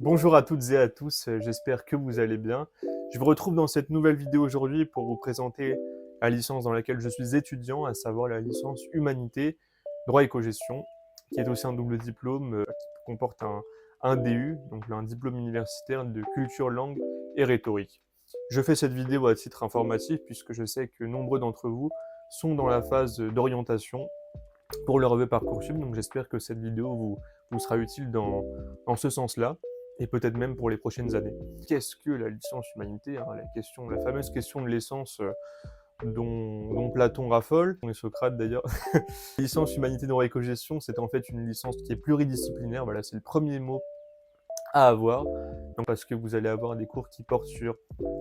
Bonjour à toutes et à tous, j'espère que vous allez bien. Je vous retrouve dans cette nouvelle vidéo aujourd'hui pour vous présenter la licence dans laquelle je suis étudiant, à savoir la licence Humanité, Droit et Co-gestion, qui est aussi un double diplôme qui comporte un DU, donc un diplôme universitaire de culture, langue et rhétorique. Je fais cette vidéo à titre informatif puisque je sais que nombreux d'entre vous sont dans la phase d'orientation pour leur vœu Parcoursup, donc j'espère que cette vidéo vous sera utile dans ce sens-là, et peut-être même pour les prochaines années. Qu'est-ce que la licence humanité, hein, la fameuse question de l'essence dont Platon raffole, et Socrate d'ailleurs. La licence humanité dans l'éco-gestion, c'est en fait une licence qui est pluridisciplinaire, voilà, c'est le premier mot à avoir, donc parce que vous allez avoir des cours qui portent sur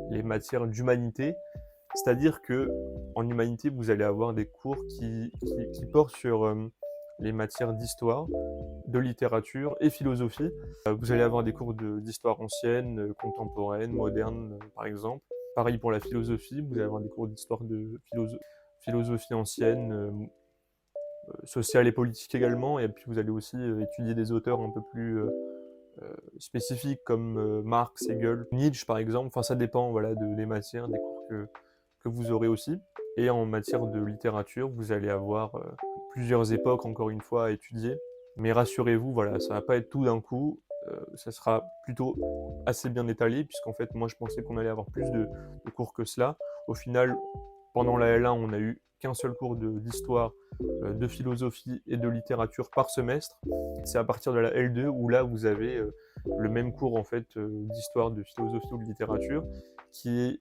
les matières d'humanité, c'est-à-dire que en humanité, vous allez avoir des cours qui portent sur les matières d'histoire, de littérature et philosophie. Vous allez avoir des cours d'histoire ancienne, contemporaine, moderne, par exemple. Pareil pour la philosophie, vous allez avoir des cours d'histoire de philosophie ancienne, sociale et politique également. Et puis vous allez aussi étudier des auteurs un peu plus spécifiques comme Marx, Hegel, Nietzsche par exemple. Enfin, ça dépend voilà, des matières, des cours que vous aurez aussi. Et en matière de littérature, vous allez avoir plusieurs époques, encore une fois, à étudier. Mais rassurez-vous, voilà, ça va pas être tout d'un coup. Ça sera plutôt assez bien étalé, puisqu'en fait, moi, je pensais qu'on allait avoir plus de cours que cela. Au final, pendant la L1, on a eu qu'un seul cours d'histoire, de philosophie et de littérature par semestre. C'est à partir de la L2 où là, vous avez le même cours en fait d'histoire, de philosophie ou de littérature qui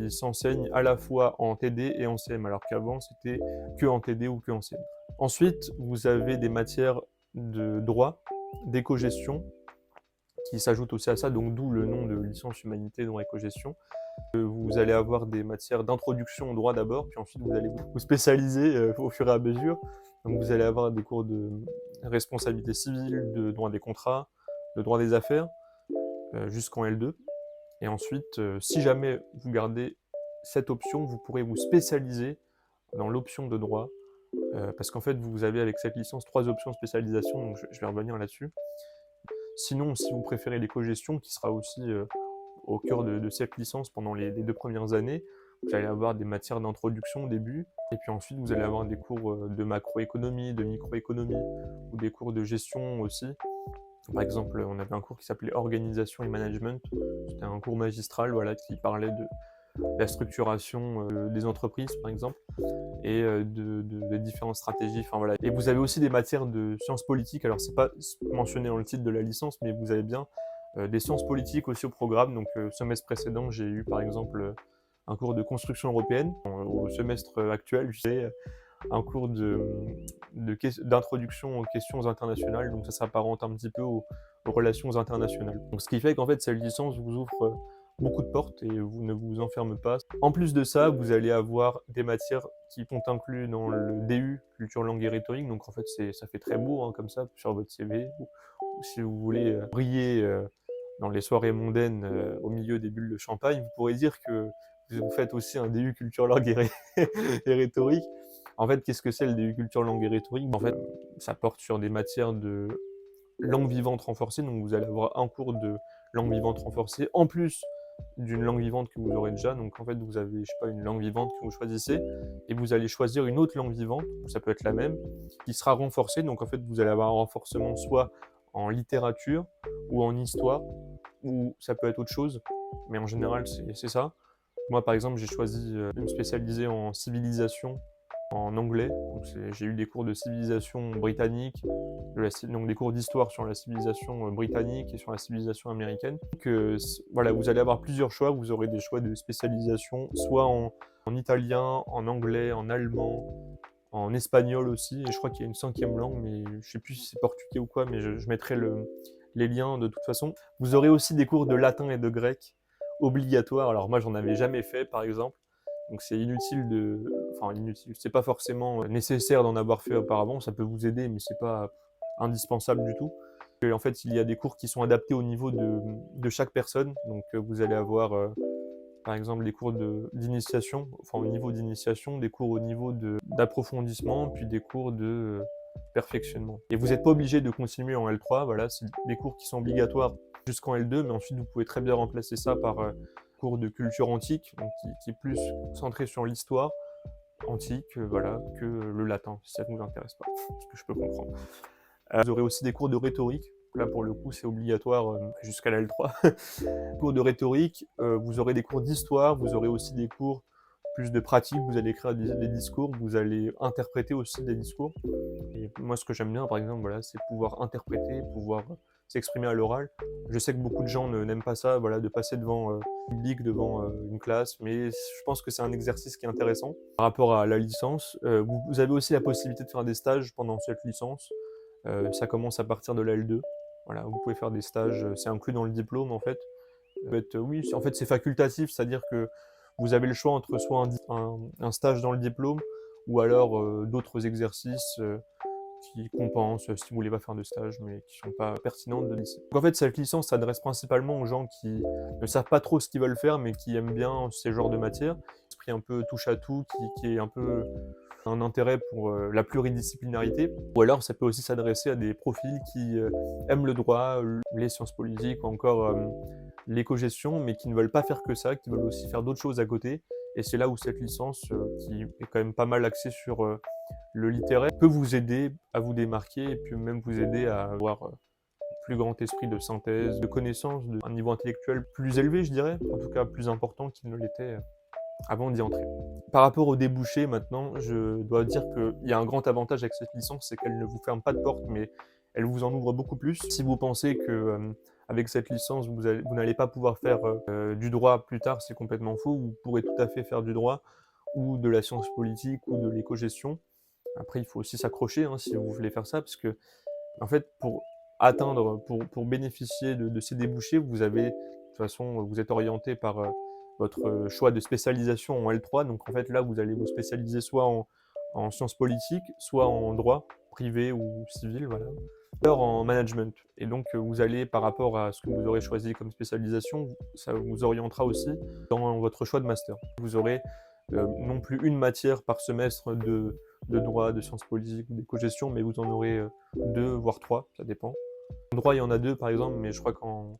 s'enseigne à la fois en TD et en CM, alors qu'avant c'était que en TD ou que en CM. Ensuite, vous avez des matières de droit, d'éco-gestion, qui s'ajoutent aussi à ça, donc d'où le nom de licence humanité dans éco-gestion. Vous allez avoir des matières d'introduction au droit d'abord, puis ensuite vous allez vous spécialiser au fur et à mesure. Donc vous allez avoir des cours de responsabilité civile, de droit des contrats, de droit des affaires, jusqu'en L2. Et ensuite, si jamais vous gardez cette option, vous pourrez vous spécialiser dans l'option de droit, parce qu'en fait, vous avez avec cette licence 3 options de spécialisation, donc je vais revenir là-dessus. Sinon, si vous préférez l'éco-gestion, qui sera aussi au cœur de cette licence pendant les 2 premières années, vous allez avoir des matières d'introduction au début, et puis ensuite vous allez avoir des cours de macroéconomie, de microéconomie, ou des cours de gestion aussi. Par exemple, on avait un cours qui s'appelait Organisation et Management. C'était un cours magistral voilà, qui parlait de la structuration des entreprises, par exemple, et des différentes stratégies. Enfin, voilà. Et vous avez aussi des matières de sciences politiques. Alors, c'est pas mentionné dans le titre de la licence, mais vous avez bien des sciences politiques aussi au programme. Donc, semestre précédent, j'ai eu, par exemple, un cours de construction européenne. Au semestre actuel, j'ai un cours d'introduction aux questions internationales, donc ça s'apparente un petit peu aux relations internationales. Donc, ce qui fait qu'en fait, cette licence vous ouvre beaucoup de portes et vous ne vous enferme pas. En plus de ça, vous allez avoir des matières qui sont incluses dans le DU, culture, langue et rhétorique, donc en fait, ça fait très beau hein, comme ça sur votre CV, ou si vous voulez briller dans les soirées mondaines au milieu des bulles de champagne, vous pourrez dire que vous faites aussi un DU culture, langue et rhétorique. En fait, qu'est-ce que c'est le DU culture, langue et rhétorique? En fait, ça porte sur des matières de langue vivante renforcée, donc vous allez avoir un cours de langue vivante renforcée, en plus d'une langue vivante que vous aurez déjà, donc en fait vous avez, je sais pas, une langue vivante que vous choisissez, et vous allez choisir une autre langue vivante, ça peut être la même, qui sera renforcée, donc en fait vous allez avoir un renforcement soit en littérature, ou en histoire, ou ça peut être autre chose, mais en général c'est ça. Moi par exemple j'ai choisi de me spécialiser en civilisation, en anglais. J'ai eu des cours de civilisation britannique, donc des cours d'histoire sur la civilisation britannique et sur la civilisation américaine. Donc, voilà, vous allez avoir plusieurs choix. Vous aurez des choix de spécialisation, soit en italien, en anglais, en allemand, en espagnol aussi. Et je crois qu'il y a une cinquième langue, mais je ne sais plus si c'est portugais ou quoi, mais je mettrai les liens de toute façon. Vous aurez aussi des cours de latin et de grec obligatoires. Alors moi, j'en avais jamais fait, par exemple. Donc c'est inutile de... Enfin, inutile. C'est pas forcément nécessaire d'en avoir fait auparavant. Ça peut vous aider, mais c'est pas indispensable du tout. Et en fait, il y a des cours qui sont adaptés au niveau de chaque personne. Donc vous allez avoir, par exemple, des cours d'initiation, enfin au niveau d'initiation, des cours au niveau d'approfondissement, puis des cours de perfectionnement. Et vous n'êtes pas obligé de continuer en L3, voilà, c'est des cours qui sont obligatoires jusqu'en L2, mais ensuite vous pouvez très bien remplacer ça par cours de culture antique, donc qui est plus centré sur l'histoire antique, voilà, que le latin, si ça ne vous intéresse pas, ce que je peux comprendre. Vous aurez aussi des cours de rhétorique. Là, pour le coup, c'est obligatoire jusqu'à la L3. Cours de rhétorique, vous aurez des cours d'histoire, vous aurez aussi des cours plus de pratique, vous allez écrire des discours, vous allez interpréter aussi des discours. Et moi, ce que j'aime bien, par exemple, voilà, c'est pouvoir interpréter, pouvoir s'exprimer à l'oral. Je sais que beaucoup de gens n'aiment pas ça, voilà, de passer devant public, devant une classe, mais je pense que c'est un exercice qui est intéressant. Par rapport à la licence, vous avez aussi la possibilité de faire des stages pendant cette licence. Ça commence à partir de la L2. Voilà, vous pouvez faire des stages, c'est inclus dans le diplôme en fait. Oui, en fait c'est facultatif, c'est-à-dire que vous avez le choix entre soit un stage dans le diplôme ou alors d'autres exercices qui compensent si vous voulez pas faire de stage mais qui sont pas pertinents de lycée. Donc en fait cette licence s'adresse principalement aux gens qui ne savent pas trop ce qu'ils veulent faire mais qui aiment bien ces genres de matières. Esprit un peu touche à tout, qui est un peu un intérêt pour la pluridisciplinarité, ou alors ça peut aussi s'adresser à des profils qui aiment le droit, les sciences politiques ou encore l'éco-gestion, mais qui ne veulent pas faire que ça, qui veulent aussi faire d'autres choses à côté. Et c'est là où cette licence, qui est quand même pas mal axée sur le littéraire, peut vous aider à vous démarquer et puis même vous aider à avoir un plus grand esprit de synthèse, de connaissance, un niveau intellectuel plus élevé, je dirais, en tout cas plus important qu'il ne l'était avant d'y entrer. Par rapport aux débouchés maintenant, je dois dire qu'il y a un grand avantage avec cette licence, c'est qu'elle ne vous ferme pas de porte, mais elle vous en ouvre beaucoup plus. Si vous pensez que avec cette licence, vous n'allez pas pouvoir faire du droit plus tard, c'est complètement faux. Vous pourrez tout à fait faire du droit ou de la science politique ou de l'éco-gestion. Après, il faut aussi s'accrocher hein, si vous voulez faire ça, parce que en fait, pour bénéficier de ces débouchés, vous avez, de toute façon, vous êtes orienté par votre choix de spécialisation en L3. Donc en fait, là, vous allez vous spécialiser soit en sciences politiques, soit en droit privé ou civil, voilà, alors en management. Et donc, vous allez, par rapport à ce que vous aurez choisi comme spécialisation, ça vous orientera aussi dans votre choix de master. Vous aurez non plus une matière par semestre de droit, de sciences politiques ou d'éco-gestion, mais vous en aurez 2, voire 3, ça dépend. En droit, il y en a 2 par exemple, mais je crois qu'en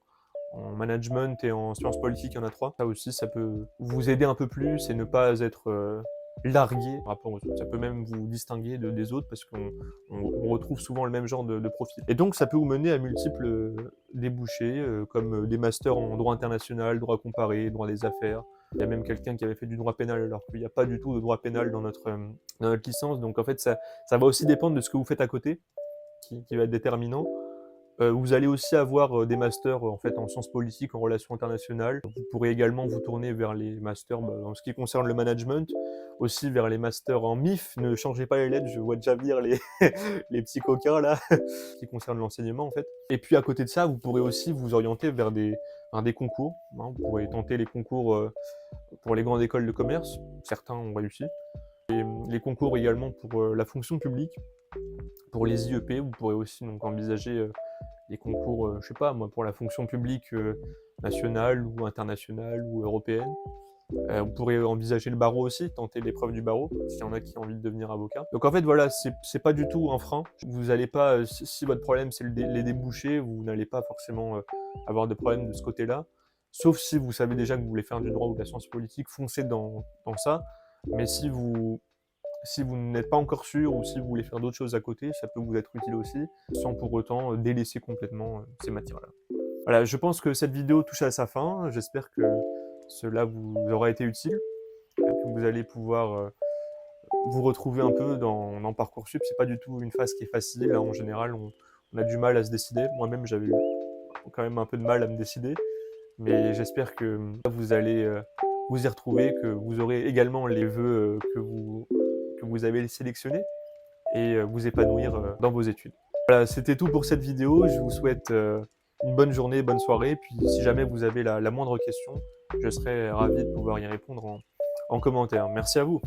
management et en sciences politiques, il y en a 3. Ça aussi, ça peut vous aider un peu plus et ne pas être largué par rapport aux autres. Ça peut même vous distinguer des autres parce qu'on retrouve souvent le même genre de profil. Et donc, ça peut vous mener à multiples débouchés, comme des masters en droit international, droit comparé, droit des affaires. Il y a même quelqu'un qui avait fait du droit pénal alors qu'il n'y a pas du tout de droit pénal dans notre licence. Donc en fait, ça va aussi dépendre de ce que vous faites à côté, qui va être déterminant. Vous allez aussi avoir des masters en fait, en sciences politiques, en relations internationales. Vous pourrez également vous tourner vers les masters en ce qui concerne le management, aussi vers les masters en MIF. Ne changez pas les lettres, je vois déjà venir les, les petits coquins là, qui concernent l'enseignement en fait. Et puis à côté de ça, vous pourrez aussi vous orienter vers des concours. Hein. Vous pourrez tenter les concours pour les grandes écoles de commerce, certains ont réussi. Et les concours également pour la fonction publique, pour les IEP, vous pourrez aussi donc envisager des concours, je sais pas moi, pour la fonction publique nationale ou internationale ou européenne. Vous pourrez envisager le barreau aussi, tenter l'épreuve du barreau, s'il y en a qui ont envie de devenir avocat. Donc en fait voilà, c'est pas du tout un frein. Vous n'allez pas, si votre problème c'est les débouchés, vous n'allez pas forcément avoir de problème de ce côté-là. Sauf si vous savez déjà que vous voulez faire du droit ou de la science politique, foncez dans ça. Mais si vous n'êtes pas encore sûr ou si vous voulez faire d'autres choses à côté, ça peut vous être utile aussi, sans pour autant délaisser complètement ces matières-là. Voilà, je pense que cette vidéo touche à sa fin. J'espère que cela vous aura été utile, que vous allez pouvoir vous retrouver un peu dans Parcoursup. C'est pas du tout une phase qui est facile. Là, en général, on a du mal à se décider. Moi-même, j'avais eu quand même un peu de mal à me décider. Mais j'espère que vous allez vous y retrouver, que vous aurez également les vœux que vous avez sélectionnés et vous épanouir dans vos études. Voilà, c'était tout pour cette vidéo. Je vous souhaite une bonne journée, bonne soirée. Puis si jamais vous avez la moindre question, je serai ravi de pouvoir y répondre en commentaire. Merci à vous.